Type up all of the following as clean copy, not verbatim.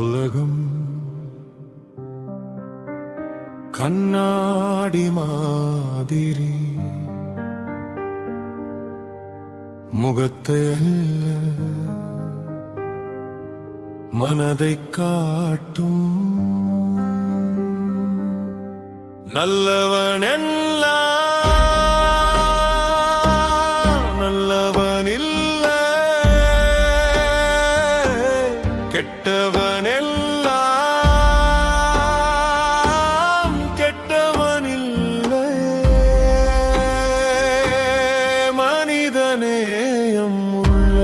உலகம் கண்ணாடி மாதிரி முகத்தை அல்ல மனதை காட்டும். நல்லவன் எல்லாம் நல்லவன் இல்ல, கெட்டவன் எல்லாம் கெட்டவன் இல்ல. மனிதநேயம் உள்ள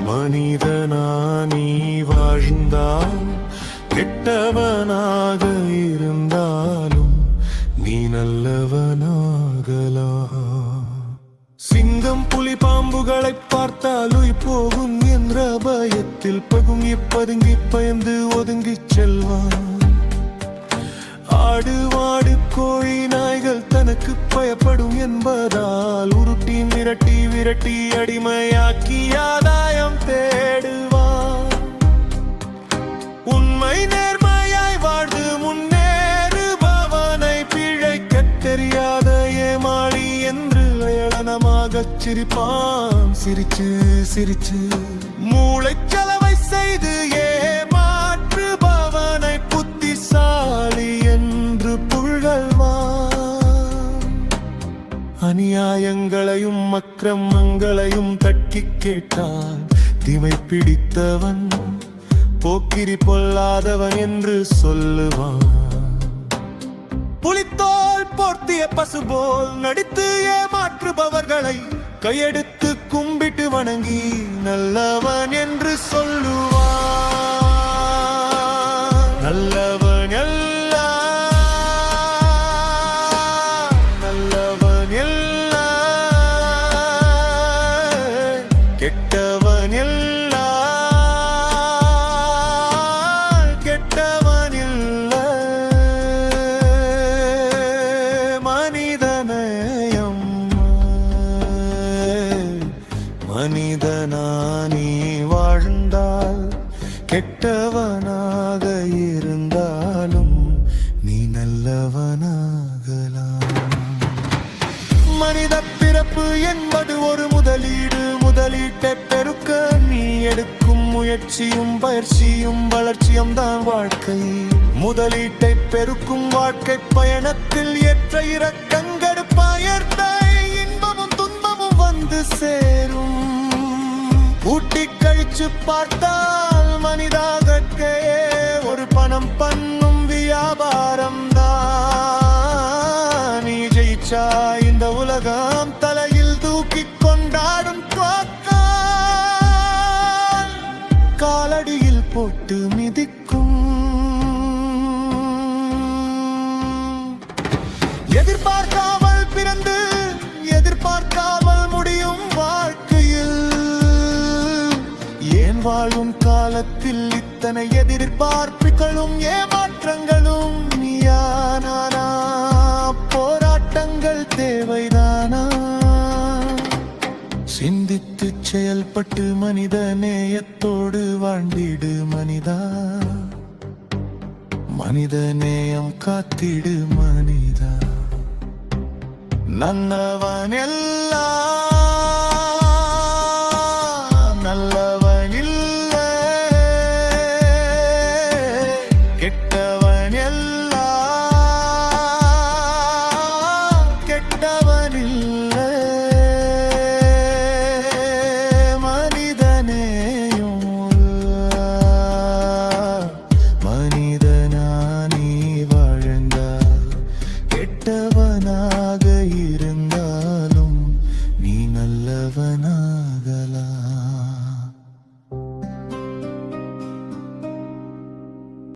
மனிதனா நீ வாழ்ந்தால், கெட்டவனாக இருந்தாலும் நீ நல்லவனாகலாம். சிங்கம் புலி பாம்புகளை பார்த்தால் உயிர் போகும் என்ற பயத்தில் பதுங்கி பதுங்கி பயந்து ஒதுங்கி செல்வான். ஆடு மாடு கோழி நாய்கள் தனக்கு பயப்படும் என்பதால் உருட்டி மிரட்டி விரட்டி அடிமையாக்கி ஆதாயம் தேடுவான். உண்மை நேர்மையாய் வாழ்ந்து முன்னேறுபவனை பிழைக்கத் தெரியாத ஏமாளி என்று ஏளனமாகச் சிரிப்பான். சிரிச்சு சிரிச்சு மூளைச்சலவை செய்து ஏமாற்றுபவனை புத்திசாலி என்று புகழ்வான். அநியாயங்களையும் அக்கிரமங்களையும் தட்டி கேட்டான். தீமை பிடித்தவன் போக்கிரி பொல்லாதவன் என்று சொல்லுவான். புலித்தோல் போர்த்திய பசு போல் நடித்து ஏமாற்றுபவர்களை கையெடுத்து கும்பிட்டு வணங்கி நல்லவன் என்று சொல்லுவான். நல்லவன் எல்லாம் நல்லவன் இல்ல, கெட்டவன் எல்லாம் கெட்டவன் இல்ல. மனிதநேயம் மனிதனா நீ வாழ்ந்தால், கெட்டவனாக இருந்தாலும் நீ நல்லவனாகலாம். மனித பிறப்பு என்பது ஒரு முதலீடு. முதலீட்டை பெருக்க நீ எடுக்கும் முயற்சியும் பயிற்சியும் வளர்ச்சியும் தான் வாழ்க்கை. முதலீட்டை பெருக்கும் வாழ்க்கை பயணத்தில் ஏற்ற இறக்கங்கள் பயர்ந்த இன்பமும் துன்பமும் வந்து சேரும். ஊட்டி கழிச்சு பார்த்தால் மனிதாகே ஒரு பணம் பண்ணும் வியாபாரம் தான். நீ ஜெயிச்சா இந்த உலகம் தலையில் தூக்கி கொண்டாடும். காலடியில் போட்டு மிதிக்கும். எதிர்பார்க்காமல் பிறந்து எதிர்பார்க்காமல் முடியும் வாழ்க்கையில், ஏன் வாழும் காலத்தில் இத்தனை எதிர்பார்ப்புகளும் ஏமாற்றங்களும்? நீயானா போராட்டங்கள் தேவைதானா? சிந்தித்து செயல்பட்டு மனித நேயத்தோடு வாழ்ந்திடு மனிதா. மனித நேயம் காத்திடு மனிதா. நல்லவன் எல்லாம்